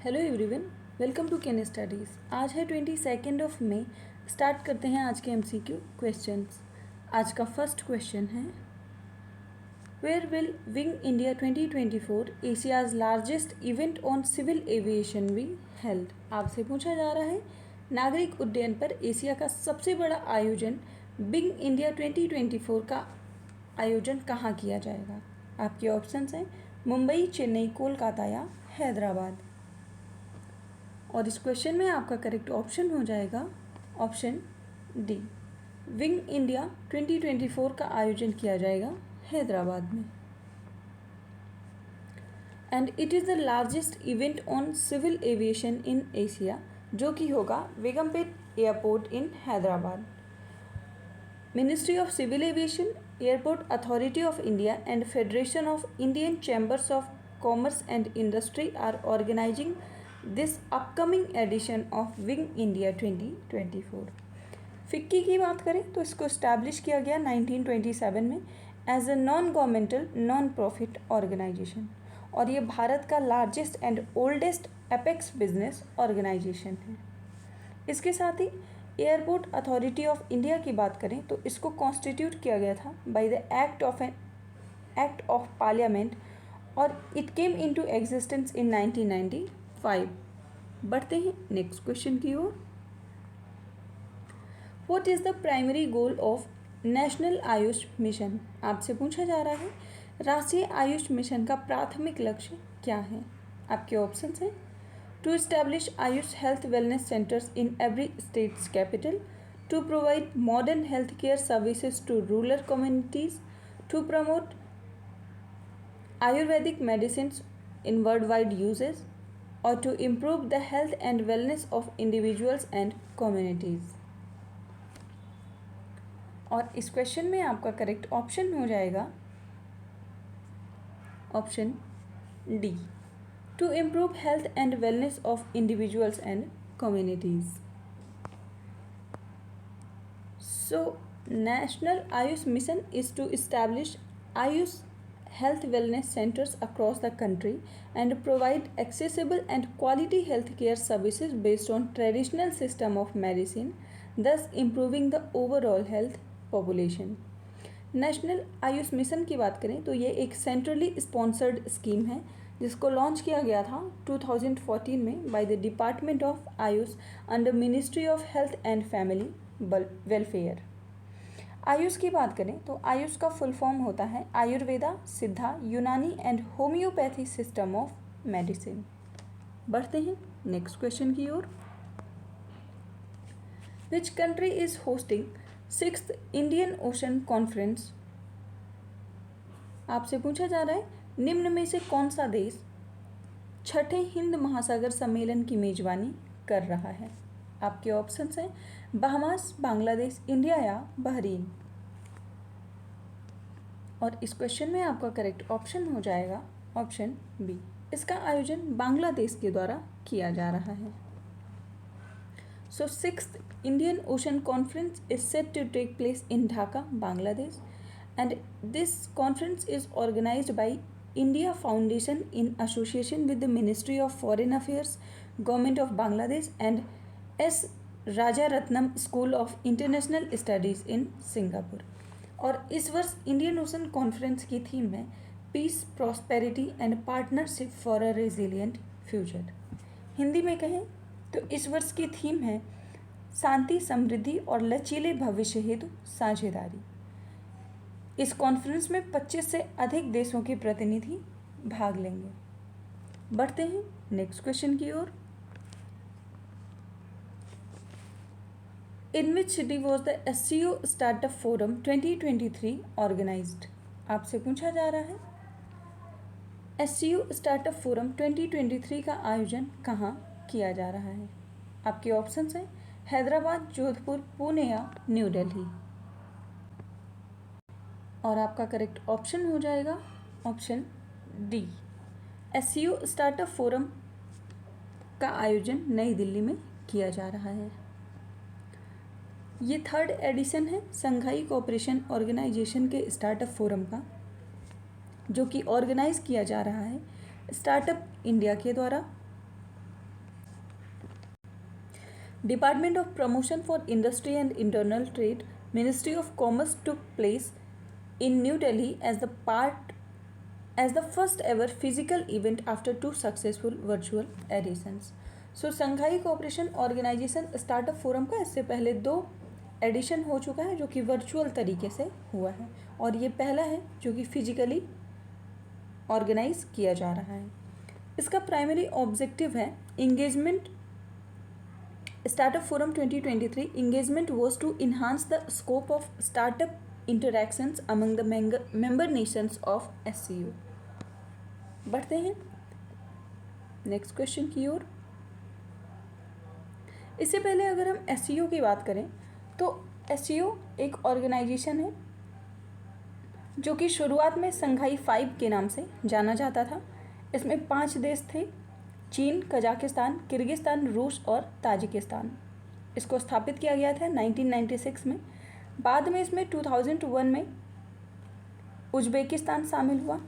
Hello everyone, welcome to can studies. आज है 22 मई। Start करते हैं आज के एमसीक्यू क्वेश्चंस। आज का फर्स्ट क्वेश्चन है, where will wing India 2024 Asia's largest event on civil aviation be held. आपसे पूछा जा रहा है, नागरिक उड्डयन पर एशिया का सबसे बड़ा आयोजन विंग इंडिया 2024 का आयोजन कहाँ किया जाएगा। आपके ऑप्शंस हैं मुंबई, चेन्नई, कोलकाता या हैदराबाद। और इस क्वेश्चन में आपका करेक्ट ऑप्शन हो जाएगा ऑप्शन डी, विंग इंडिया 2024 का आयोजन किया जाएगा हैदराबाद में। And it is the largest event on civil aviation in Asia, जो कि होगा Begumpet airport in Hyderabad. Ministry of civil aviation, airport authority of India and federation of Indian chambers of commerce and industry are organizing this upcoming edition of wing India 2024। FICCI की बात करें तो इसको establish किया गया 1927 में as a non governmental non profit organisation, और ये भारत का largest and oldest apex business organisation है। इसके साथ ही एयरपोर्ट अथॉरिटी ऑफ इंडिया की बात करें तो इसको कॉन्स्टिट्यूट किया गया था by the act of parliament, और it came into existence in 1995। बढ़ते हैं नेक्स्ट क्वेश्चन की ओर। What is the primary goal of National Ayush Mission. आपसे पूछा जा रहा है, राष्ट्रीय आयुष मिशन का प्राथमिक लक्ष्य क्या है। आपके ऑप्शंस हैं to establish Ayush health wellness centres in every states capital, to provide modern health care services to rural communities, to promote ayurvedic medicine in world wide usages, और to improve the health and wellness of individuals and communities. और इस question में आपका correct option हो जाएगा option D, to improve health and wellness of individuals and communities. So National Ayush Mission is to establish Ayush health wellness centers across the country and provide accessible and quality health care services based on traditional system of medicine, thus improving the overall health population. National Ayush mission की बात करें तो ये एक centrally sponsored scheme है जिसको launch किया गया था 2014 में by the department of Ayush under ministry of health and family welfare. Ayush की बात करें तो आयुष का फुल फॉर्म होता है Ayurveda, Siddha, Unani and homoeopathy system of medicine. बढ़ते हैं नेक्स्ट क्वेश्चन की ओर। Which country is hosting 6th Indian ocean Conference. आपसे पूछा जा रहा है, निम्न में से कौन सा देश छठे हिंद महासागर सम्मेलन की मेजबानी कर रहा है। आपके ऑप्शंस हैं बहामास, बांग्लादेश, इंडिया या बहरीन। और इस क्वेश्चन में आपका करेक्ट ऑप्शन हो जाएगा ऑप्शन बी, इसका आयोजन बांग्लादेश के द्वारा किया जा रहा है। So 6th Indian ocean conference is set to take place in Dhaka, Bangladesh, and this conference is organized by India foundation in association with the ministry of foreign affairs, government of Bangladesh and S Rajaratnam school of international studies in Singapore. और इस वर्ष Indian ocean conference की theme है peace, prosperity and partnership for a resilient future. Hindi में कहें तो इस वर्ष की थीम है शांति, समृद्धि और लचीले भविष्य हेतु साझेदारी। इस कॉन्फ्रेंस में 25 से अधिक देशों के प्रतिनिधि भाग लेंगे। बढ़ते हैं नेक्स्ट क्वेश्चन की ओर। In which city was the SCO Startup Forum 2023 organized? आपसे पूछा जा रहा है, SCO Startup Forum 2023 का आयोजन कहाँ किया जा रहा है। आपके ऑप्शंस हैं हैदराबाद, जोधपुर, पुणे या न्यू दिल्ली। और आपका करेक्ट ऑप्शन हो जाएगा option D, SCO Startup Forum का आयोजन नई दिल्ली में किया जा रहा है। ये 3rd एडिशन है संघाई कोऑपरेशन ऑर्गेनाइजेशन के स्टार्टअप फोरम का, जो कि ऑर्गेनाइज किया जा रहा है स्टार्टअप इंडिया के द्वारा, Department of Promotion for Industry and Internal Trade, Ministry of Commerce took place in New Delhi as the first ever physical event after 2 successful virtual editions. So Shanghai cooperation organisation startup forum का इससे पहले 2 addition हो चुका है जो कि virtual तरीके से हुआ है, और ये पहला है जो कि फिजिकली ऑर्गेनाइज किया जा रहा है। इसका प्राइमरी ऑब्जेक्टिव है engagement. Startup forum 2023 engagement was to enhance the scope of startup interactions among the member nations of SCO। बढ़ते हैं नेक्स्ट क्वेश्चन की ओर। इससे पहले अगर हम SCO की बात करें तो SCO एक ऑर्गेनाइजेशन है जो कि शुरुआत में संघाई 5 के नाम से जाना जाता था। इसमें 5 देश थे, चीन, कजाकिस्तान, किर्गिस्तान, रूस और ताजिकिस्तान। इसको स्थापित किया गया था 1996 में। बाद में इसमें 2001 में उज्बेकिस्तान शामिल हुआ,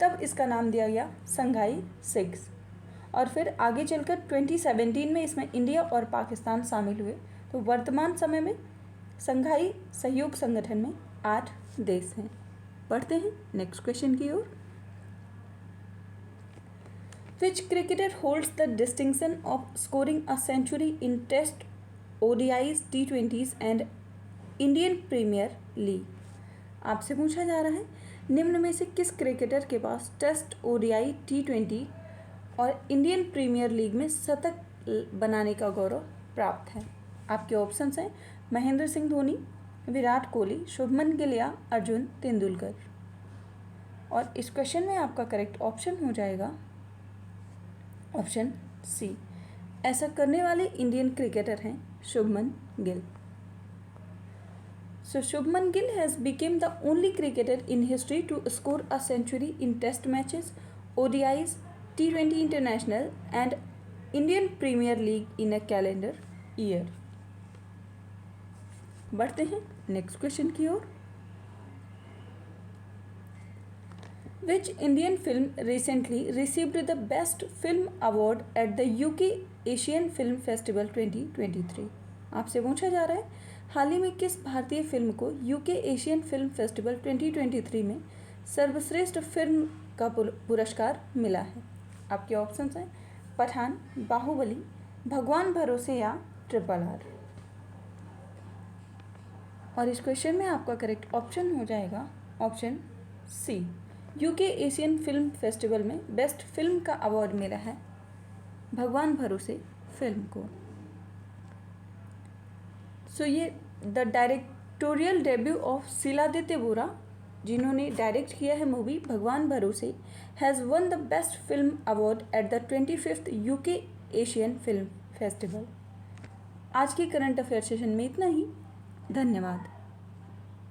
तब इसका नाम दिया गया संघाई 6, और फिर आगे चलकर 2017 में इसमें इंडिया और पाकिस्तान शामिल हुए। तो वर्तमान समय में संघाई सहयोग संगठन में 8 देश हैं। पढ़ते हैं नेक्स्ट क्वेश्चन की ओर। Which cricketer holds the distinction of scoring a century in Test, ODIs, T20s and Indian Premier League? आपसे पूछा जा रहा है निम्न में से किस क्रिकेटर के पास टेस्ट, ODI, T20 और इंडियन प्रीमियर लीग में शतक बनाने का गौरव प्राप्त है। आपके ऑप्शंस हैं महेंद्र सिंह धोनी, विराट कोहली, शुभमन गिल या अर्जुन तेंदुलकर। और इस क्वेश्चन में आपका करेक्ट ऑप्शन हो जाएगा ऑप्शन सी। ऐसा करने वाले इंडियन क्रिकेटर हैं Shubman Gill. So Shubman Gill has become the only cricketer in history to score a century in Test matches, ODIs, T20 international and Indian Premier League in a calendar year. बढ़ते हैं next question की ओर। Which Indian film recently received the Best Film Award at the UK Asian Film Festival 2023? आपसे पूछा जा रहा है हाल ही में किस भारतीय फिल्म को UK एशियन फिल्म फेस्टिवल 2023 में सर्वश्रेष्ठ फिल्म का पुरस्कार मिला है। आपके ऑप्शंस हैं पठान, बाहुबली, भगवान भरोसे या RRR। और इस क्वेश्चन में आपका करेक्ट ऑप्शन हो जाएगा option C. UK Asian Film Festival में बेस्ट फिल्म का अवार्ड मिला है भगवान भरोसे फिल्म को। सो ये the directorial debut of Shiladitya Bora, जिन्होंने डायरेक्ट किया है movie Bhagwan Bharose, has won the best film award at the 25th UK Asian Film Festival. आज के करंट अफेयर सेशन में इतना ही। धन्यवाद।